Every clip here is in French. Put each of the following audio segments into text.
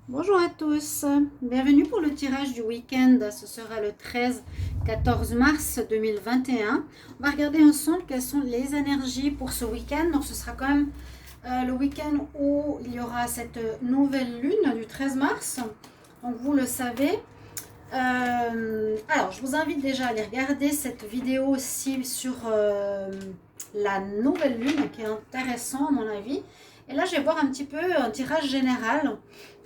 Bonjour à tous, bienvenue pour le tirage du week-end. Ce sera le 13-14 mars 2021. On va regarder ensemble quelles sont les énergies pour ce week-end. Donc ce sera quand même le week-end où il y aura cette nouvelle lune du 13 mars. Donc vous le savez. Alors je vous invite déjà à aller regarder cette vidéo aussi sur la nouvelle lune qui est intéressant à mon avis. Et là, je vais voir un petit peu un tirage général.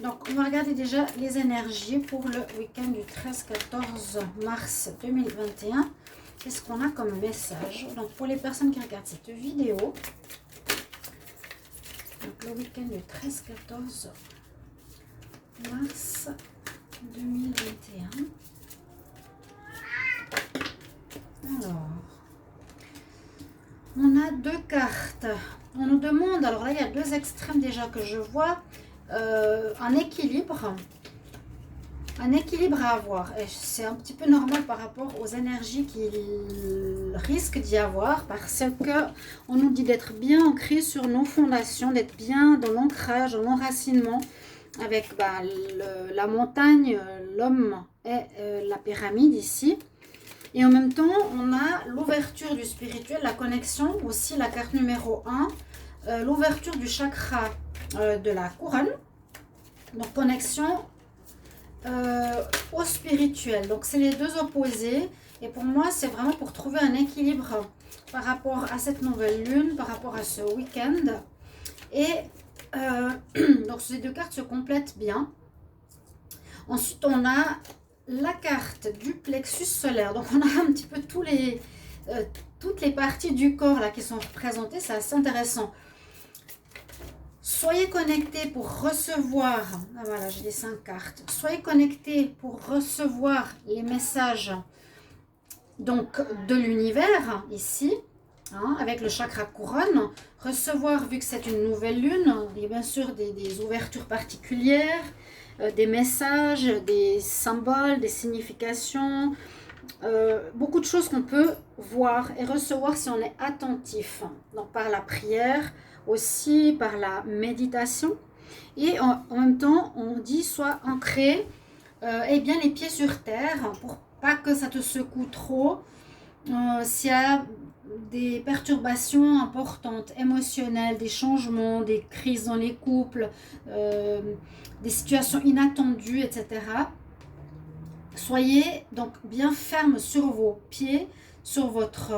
Donc, on va regarder déjà les énergies pour le week-end du 13-14 mars 2021. Qu'est-ce qu'on a comme message? Donc, pour les personnes qui regardent cette vidéo, donc le week-end du 13-14 mars 2021. Alors, on a deux cartes. On nous demande, alors là il y a deux extrêmes déjà que je vois, un équilibre à avoir. Et c'est un petit peu normal par rapport aux énergies qu'il risque d'y avoir, parce que on nous dit d'être bien ancré sur nos fondations, d'être bien dans l'ancrage, dans l'enracinement, avec la montagne, l'homme et la pyramide ici. Et en même temps, on a l'ouverture du spirituel, la connexion, aussi la carte numéro 1, l'ouverture du chakra de la couronne. Donc, connexion au spirituel. Donc, c'est les deux opposés. Et pour moi, c'est vraiment pour trouver un équilibre par rapport à cette nouvelle lune, par rapport à ce week-end. Et donc, ces deux cartes se complètent bien. Ensuite, on a la carte du plexus solaire. Donc, on a un petit peu toutes les parties du corps là qui sont représentées. C'est assez intéressant. Soyez connectés pour recevoir. Ah, voilà, j'ai les 5 cartes. Soyez connectés pour recevoir les messages donc de l'univers ici. Avec le chakra couronne, recevoir, vu que c'est une nouvelle lune, il y a bien sûr des ouvertures particulières, des messages, des symboles, des significations, beaucoup de choses qu'on peut voir et recevoir si on est attentif. Donc par la prière, aussi par la méditation. Et en même temps, on dit soit ancré, et bien les pieds sur terre, pour pas que ça te secoue trop. S'il y a des perturbations importantes, émotionnelles, des changements, des crises dans les couples, des situations inattendues, etc. Soyez donc bien ferme sur vos pieds, sur votre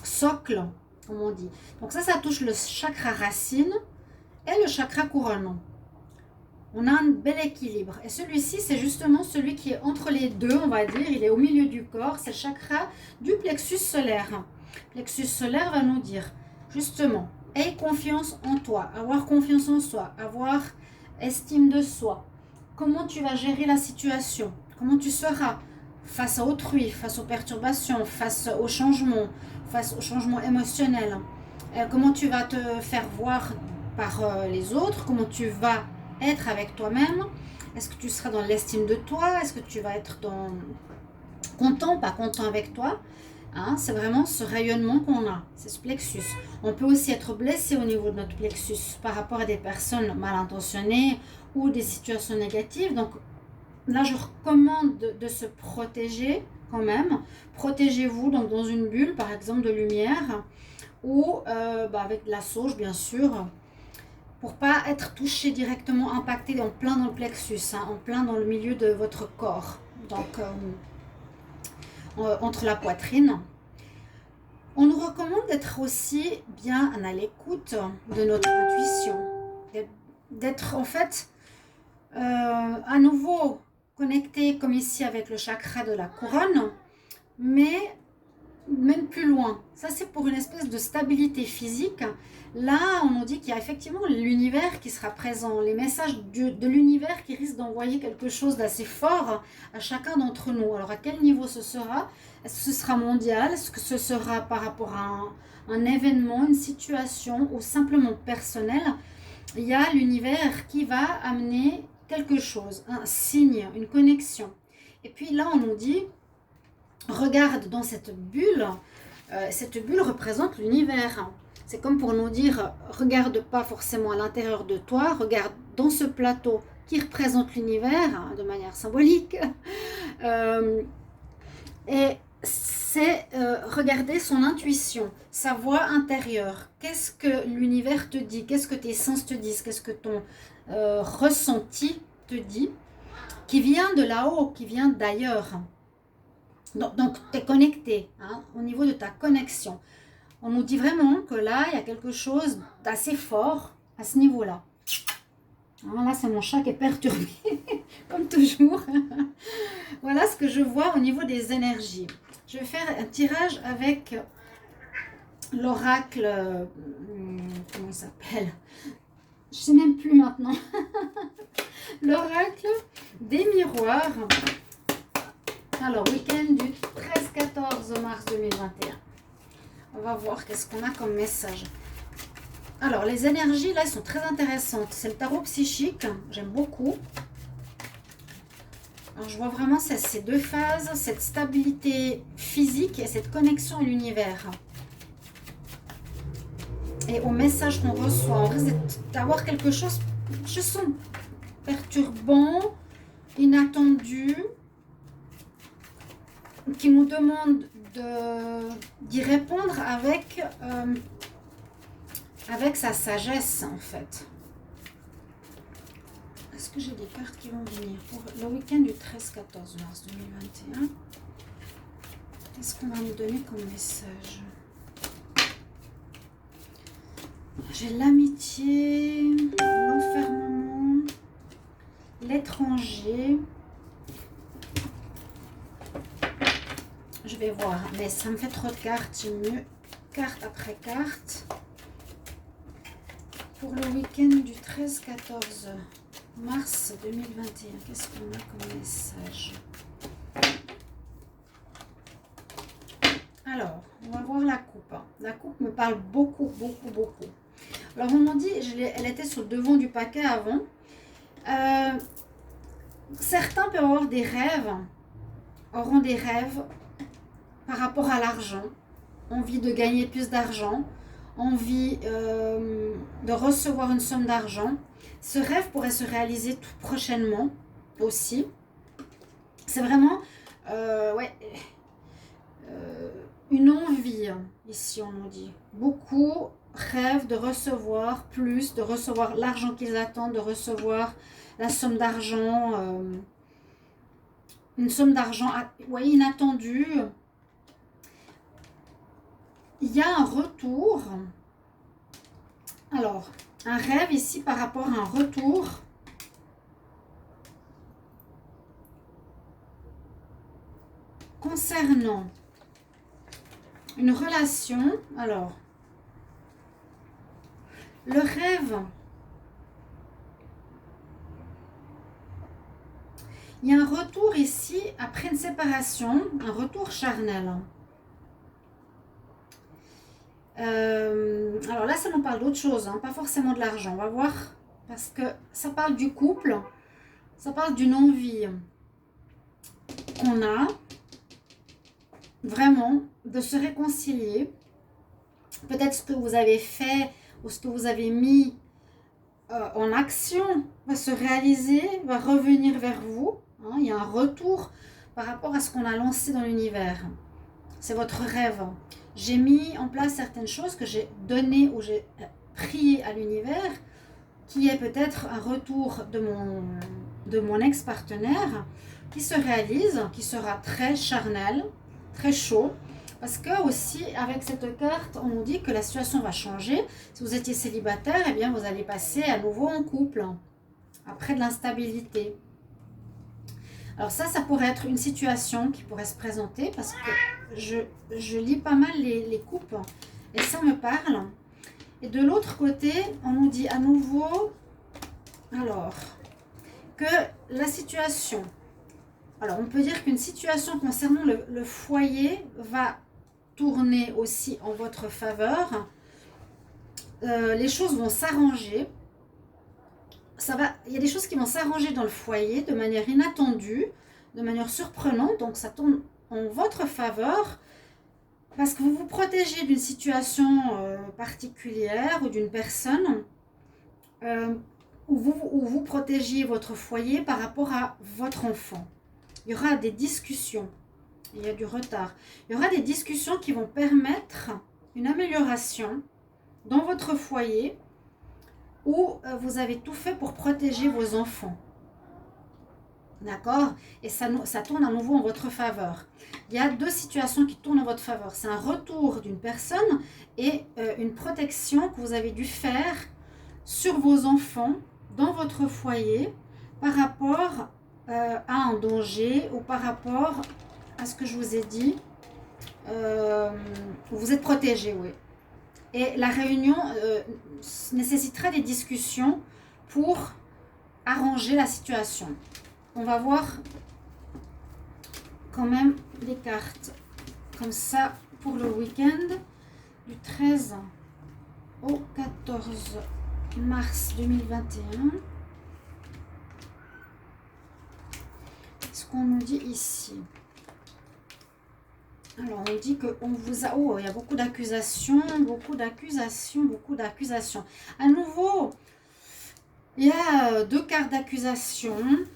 socle, comme on dit. Donc ça touche le chakra racine et le chakra couronne. On a un bel équilibre. Et celui-ci, c'est justement celui qui est entre les deux, on va dire. Il est au milieu du corps. C'est le chakra du plexus solaire. Le plexus solaire va nous dire, justement, aie confiance en toi, avoir confiance en soi, avoir estime de soi. Comment tu vas gérer la situation? Comment tu seras face à autrui, face aux perturbations, face aux changements émotionnels? Comment tu vas te faire voir par les autres? Comment tu vas être avec toi-même? Est-ce que tu seras dans l'estime de toi? Est-ce que tu vas être content, pas content avec toi? C'est vraiment ce rayonnement qu'on a, c'est ce plexus. On peut aussi être blessé au niveau de notre plexus par rapport à des personnes mal intentionnées ou des situations négatives. Donc là, je recommande de se protéger quand même. Protégez-vous donc dans une bulle, par exemple, de lumière ou avec de la sauge, bien sûr, pour pas être touché directement, impacté en plein dans le plexus, en plein dans le milieu de votre corps, donc entre la poitrine. On nous recommande d'être aussi bien à l'écoute de notre intuition, d'être en fait à nouveau connecté comme ici avec le chakra de la couronne, mais même plus loin. Ça, c'est pour une espèce de stabilité physique. Là, on nous dit qu'il y a effectivement l'univers qui sera présent, les messages de l'univers qui risquent d'envoyer quelque chose d'assez fort à chacun d'entre nous. Alors, à quel niveau ce sera? Est-ce que ce sera mondial? Est-ce que ce sera par rapport à un événement, une situation ou simplement personnel? Il y a l'univers qui va amener quelque chose, un signe, une connexion. Et puis là, on nous dit, regarde dans cette bulle représente l'univers. C'est comme pour nous dire, regarde pas forcément à l'intérieur de toi, regarde dans ce plateau qui représente l'univers hein, de manière symbolique. Et c'est regarder son intuition, sa voix intérieure. Qu'est-ce que l'univers te dit? Qu'est-ce que tes sens te disent? Qu'est-ce que ton ressenti te dit? Qui vient de là-haut, qui vient d'ailleurs. Donc tu es connecté hein, au niveau de ta connexion. On nous dit vraiment que là, il y a quelque chose d'assez fort à ce niveau-là. Là, c'est mon chat qui est perturbé, comme toujours. Voilà ce que je vois au niveau des énergies. Je vais faire un tirage avec l'oracle, comment il s'appelle? Je ne sais même plus maintenant. L'oracle des miroirs. Alors, week-end du 13-14 mars 2021. On va voir qu'est-ce qu'on a comme message. Alors, les énergies, là, elles sont très intéressantes. C'est le tarot psychique. J'aime beaucoup. Alors, je vois vraiment ces deux phases, cette stabilité physique et cette connexion à l'univers. Et au message qu'on reçoit, on risque d'avoir quelque chose, je sens, perturbant, inattendu, qui nous demande d'y répondre avec sa sagesse, en fait. Est-ce que j'ai des cartes qui vont venir pour le week-end du 13-14 mars 2021? Qu'est-ce qu'on va nous donner comme message? J'ai l'amitié, l'enfermement, l'étranger. Je vais voir, mais ça me fait trop de cartes. J'ai mieux carte après carte. Pour le week-end du 13-14 mars 2021, qu'est-ce qu'on a comme message? Alors, on va voir la coupe. La coupe me parle beaucoup, beaucoup, beaucoup. Alors, on m'a dit, elle était sur le devant du paquet avant. Certains peuvent avoir des rêves, auront des rêves par rapport à l'argent, envie de gagner plus d'argent, envie de recevoir une somme d'argent. Ce rêve pourrait se réaliser tout prochainement aussi. C'est vraiment une envie, ici on nous dit. Beaucoup rêvent de recevoir plus, de recevoir l'argent qu'ils attendent, de recevoir la somme d'argent, une somme d'argent inattendue. Il y a un retour. Alors, un rêve ici par rapport à un retour. Concernant une relation. Alors, le rêve. Il y a un retour ici après une séparation, un retour charnel. Alors là, ça nous parle d'autre chose, hein, pas forcément de l'argent. On va voir, parce que ça parle du couple, ça parle d'une envie qu'on a vraiment de se réconcilier. Peut-être ce que vous avez fait ou ce que vous avez mis en action va se réaliser, va revenir vers vous. Hein. Il y a un retour par rapport à ce qu'on a lancé dans l'univers. C'est votre rêve. J'ai mis en place certaines choses que j'ai données ou j'ai prié à l'univers, qui est peut-être un retour de mon ex-partenaire qui se réalise, qui sera très charnel, très chaud. Parce que aussi, avec cette carte, on nous dit que la situation va changer. Si vous étiez célibataire, eh bien, vous allez passer à nouveau en couple, après de l'instabilité. Alors ça pourrait être une situation qui pourrait se présenter parce que je lis pas mal les coupes et ça me parle. Et de l'autre côté, on nous dit à nouveau, alors, que la situation, alors on peut dire qu'une situation concernant le foyer va tourner aussi en votre faveur. Les choses vont s'arranger. Il y a des choses qui vont s'arranger dans le foyer de manière inattendue, de manière surprenante, donc ça tourne en votre faveur parce que vous vous protégez d'une situation particulière ou d'une personne où vous protégez votre foyer par rapport à votre enfant. Il y aura des discussions. Il y a du retard. Il y aura des discussions qui vont permettre une amélioration dans votre foyer où vous avez tout fait pour protéger vos enfants. D'accord? Et ça tourne à nouveau en votre faveur. Il y a deux situations qui tournent en votre faveur. C'est un retour d'une personne et une protection que vous avez dû faire sur vos enfants dans votre foyer par rapport à un danger ou par rapport à ce que je vous ai dit. Vous êtes protégé, oui. Et la réunion nécessitera des discussions pour arranger la situation. On va voir quand même les cartes comme ça pour le week-end du 13 au 14 mars 2021. Ce qu'on nous dit ici. Alors, on dit qu'on vous a... Oh, il y a beaucoup d'accusations, beaucoup d'accusations, beaucoup d'accusations. À nouveau, il y a deux cartes d'accusation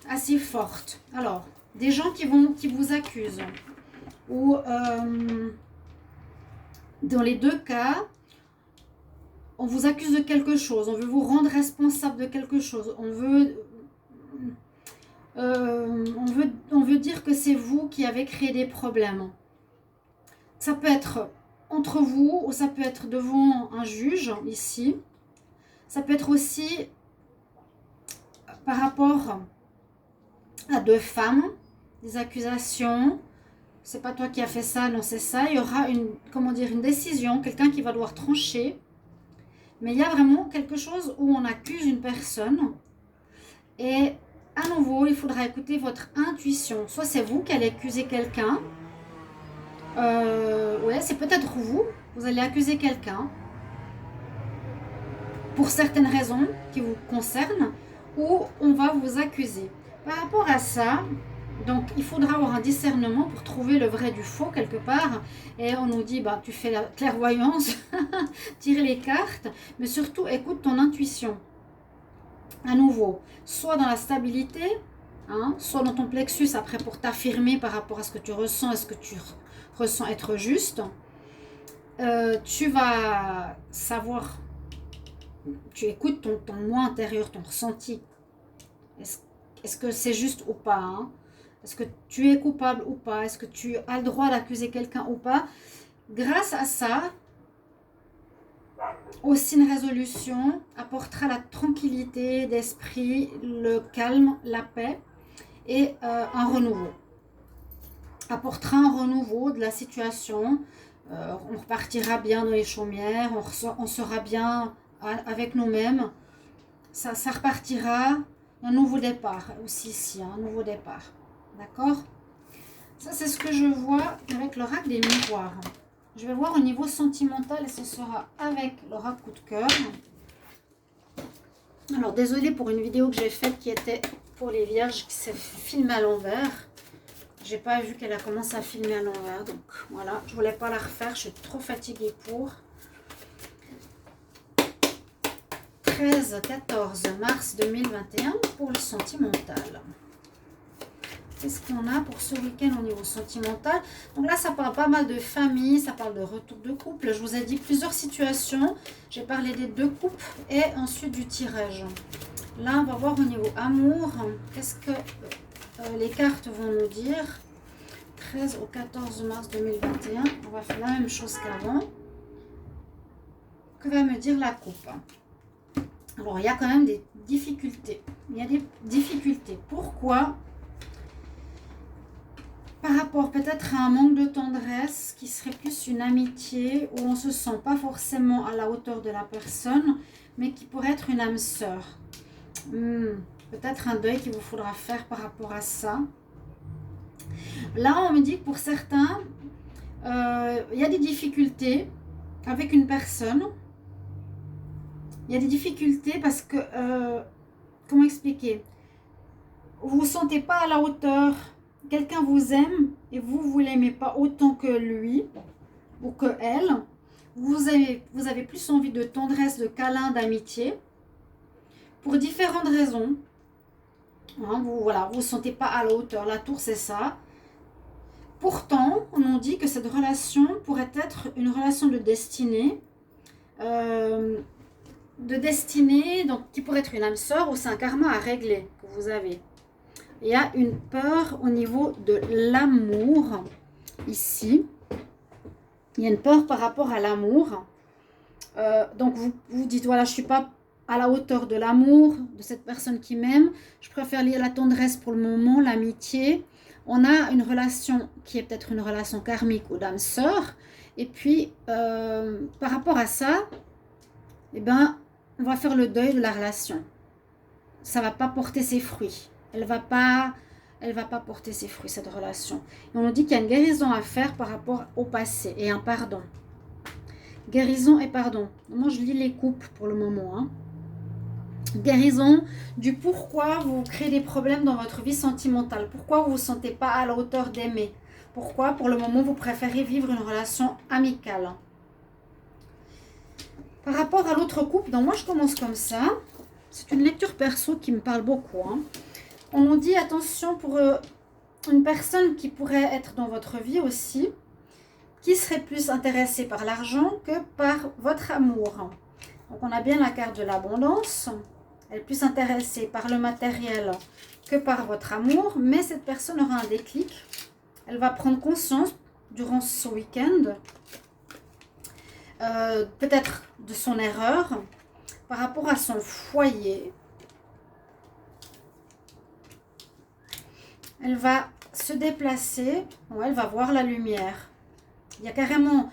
assez fortes. Alors, des gens qui vous accusent. Ou, dans les deux cas, on vous accuse de quelque chose. On veut vous rendre responsable de quelque chose. On veut dire que c'est vous qui avez créé des problèmes. Ça peut être entre vous ou ça peut être devant un juge, ici. Ça peut être aussi par rapport à deux femmes, des accusations. C'est pas toi qui as fait ça, non c'est ça. Il y aura une décision, quelqu'un qui va devoir trancher. Mais il y a vraiment quelque chose où on accuse une personne. Et à nouveau, il faudra écouter votre intuition. Soit c'est vous qui allez accuser quelqu'un. Ouais, c'est peut-être vous allez accuser quelqu'un pour certaines raisons qui vous concernent ou on va vous accuser. Par rapport à ça, donc il faudra avoir un discernement pour trouver le vrai du faux quelque part. Et on nous dit, bah, tu fais la clairvoyance, tire les cartes, mais surtout écoute ton intuition. À nouveau, soit dans la stabilité, hein, soit dans ton plexus après pour t'affirmer par rapport à ce que tu ressens, est-ce que tu ressens être juste. Tu vas savoir, tu écoutes ton moi intérieur, ton ressenti. Est-ce que c'est juste ou pas, hein? Est-ce que tu es coupable ou pas? Est-ce que tu as le droit d'accuser quelqu'un ou pas? Grâce à ça, aussi une résolution apportera la tranquillité d'esprit, le calme, la paix et un renouveau. Apportera un renouveau de la situation. On repartira bien dans les chaumières, on sera bien avec nous-mêmes. Ça repartira. Un nouveau départ aussi ici, un nouveau départ. D'accord? Ça, c'est ce que je vois avec l'oracle des miroirs. Je vais voir au niveau sentimental et ce sera avec l'oracle coup de cœur. Alors, désolée pour une vidéo que j'ai faite qui était pour les vierges qui s'est filmée à l'envers. J'ai pas vu qu'elle a commencé à filmer à l'envers. Donc, voilà. Je voulais pas la refaire. Je suis trop fatiguée pour. 13-14 mars 2021 pour le sentimental. Qu'est-ce qu'on a pour ce week-end au niveau sentimental? Donc là, ça parle pas mal de famille, ça parle de retour de couple. Je vous ai dit plusieurs situations. J'ai parlé des deux couples et ensuite du tirage. Là, on va voir au niveau amour. Qu'est-ce que les cartes vont nous dire? 13 au 14 mars 2021. On va faire la même chose qu'avant. Que va me dire la coupe? Alors, il y a quand même des difficultés. Il y a des difficultés. Pourquoi? Par rapport peut-être à un manque de tendresse, qui serait plus une amitié, où on ne se sent pas forcément à la hauteur de la personne, mais qui pourrait être une âme sœur. Peut-être un deuil qu'il vous faudra faire par rapport à ça. Là, on me dit que pour certains, il y a des difficultés avec une personne. Il y a des difficultés parce que, comment expliquer? Vous ne vous sentez pas à la hauteur. Quelqu'un vous aime et vous ne l'aimez pas autant que lui ou que elle. Vous avez plus envie de tendresse, de câlin, d'amitié. pour différentes raisons. Hein, vous vous sentez pas à la hauteur. La tour, c'est ça. Pourtant, on nous dit que cette relation pourrait être une relation de destinée. Donc qui pourrait être une âme sœur ou c'est un karma à régler que vous avez. Il y a une peur au niveau de l'amour ici. Il y a une peur par rapport à l'amour. Donc vous vous dites, voilà, je ne suis pas à la hauteur de l'amour, de cette personne qui m'aime. Je préfère la tendresse pour le moment, l'amitié. On a une relation qui est peut-être une relation karmique ou d'âme sœur. Et puis, par rapport à ça, eh ben, on va faire le deuil de la relation. Ça ne va pas porter ses fruits. Elle va pas porter ses fruits, cette relation. Et on nous dit qu'il y a une guérison à faire par rapport au passé et un pardon. Guérison et pardon. Moi, je lis les couples pour le moment. Hein. Guérison du pourquoi vous créez des problèmes dans votre vie sentimentale. Pourquoi vous ne vous sentez pas à la hauteur d'aimer. Pourquoi, pour le moment, vous préférez vivre une relation amicale. Par rapport à l'autre couple, donc moi, je commence comme ça. C'est une lecture perso qui me parle beaucoup. Hein. On nous dit, attention, pour une personne qui pourrait être dans votre vie aussi, qui serait plus intéressée par l'argent que par votre amour. Donc, on a bien la carte de l'abondance. Elle est plus intéressée par le matériel que par votre amour. Mais cette personne aura un déclic. Elle va prendre conscience durant ce week-end, peut-être de son erreur, par rapport à son foyer. Elle va se déplacer, elle va voir la lumière. Il y a carrément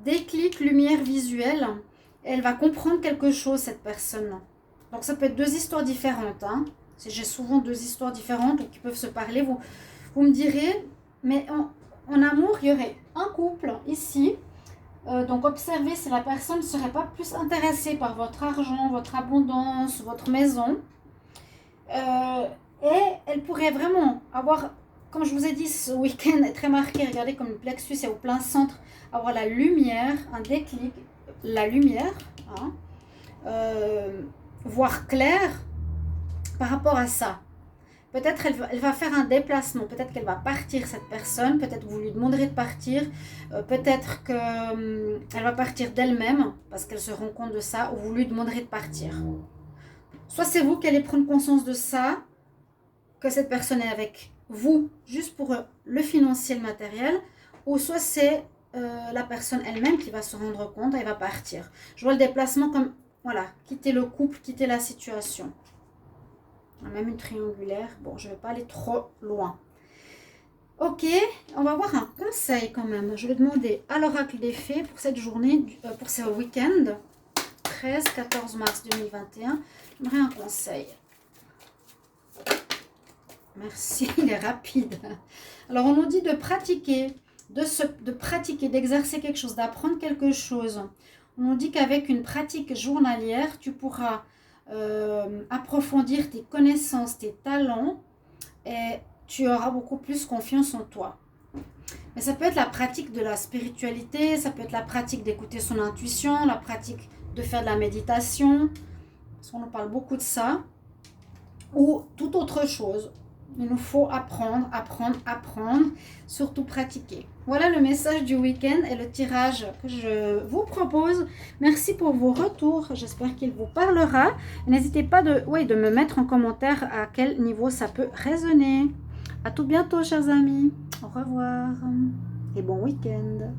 déclic, lumière visuelle. Et elle va comprendre quelque chose, cette personne. Donc ça peut être deux histoires différentes. Hein. J'ai souvent deux histoires différentes qui peuvent se parler. Vous me direz, mais en amour, il y aurait un couple ici. Donc observez si la personne ne serait pas plus intéressée par votre argent, votre abondance, votre maison. Et elle pourrait vraiment avoir, comme je vous ai dit, ce week-end est très marqué, regardez comme le plexus est au plein centre, avoir la lumière, un déclic, la lumière, hein, voir clair par rapport à ça. Peut-être elle va faire un déplacement, peut-être qu'elle va partir cette personne, peut-être que vous lui demanderez de partir, peut-être qu'elle va partir d'elle-même parce qu'elle se rend compte de ça, ou vous lui demanderez de partir. Soit c'est vous qui allez prendre conscience de ça, que cette personne est avec vous juste pour le financier, le matériel, ou soit c'est la personne elle-même qui va se rendre compte et va partir. Je vois le déplacement comme, voilà, quitter le couple, quitter la situation. Même une triangulaire. Bon, je ne vais pas aller trop loin. Ok, on va voir un conseil quand même. Je vais demander à l'oracle des fées pour cette journée, pour ce week-end, 13-14 mars 2021. J'aimerais un conseil. Merci, il est rapide. Alors, on nous dit de pratiquer, d'exercer quelque chose, d'apprendre quelque chose. On nous dit qu'avec une pratique journalière, tu pourras approfondir tes connaissances, tes talents, et tu auras beaucoup plus confiance en toi. Mais ça peut être la pratique de la spiritualité, ça peut être la pratique d'écouter son intuition, la pratique de faire de la méditation, parce qu'on nous parle beaucoup de ça, ou toute autre chose. Il nous faut apprendre, surtout pratiquer. Voilà le message du week-end et le tirage que je vous propose. Merci pour vos retours, j'espère qu'il vous parlera. N'hésitez pas de me mettre en commentaire à quel niveau ça peut résonner. À tout bientôt, chers amis. Au revoir et bon week-end.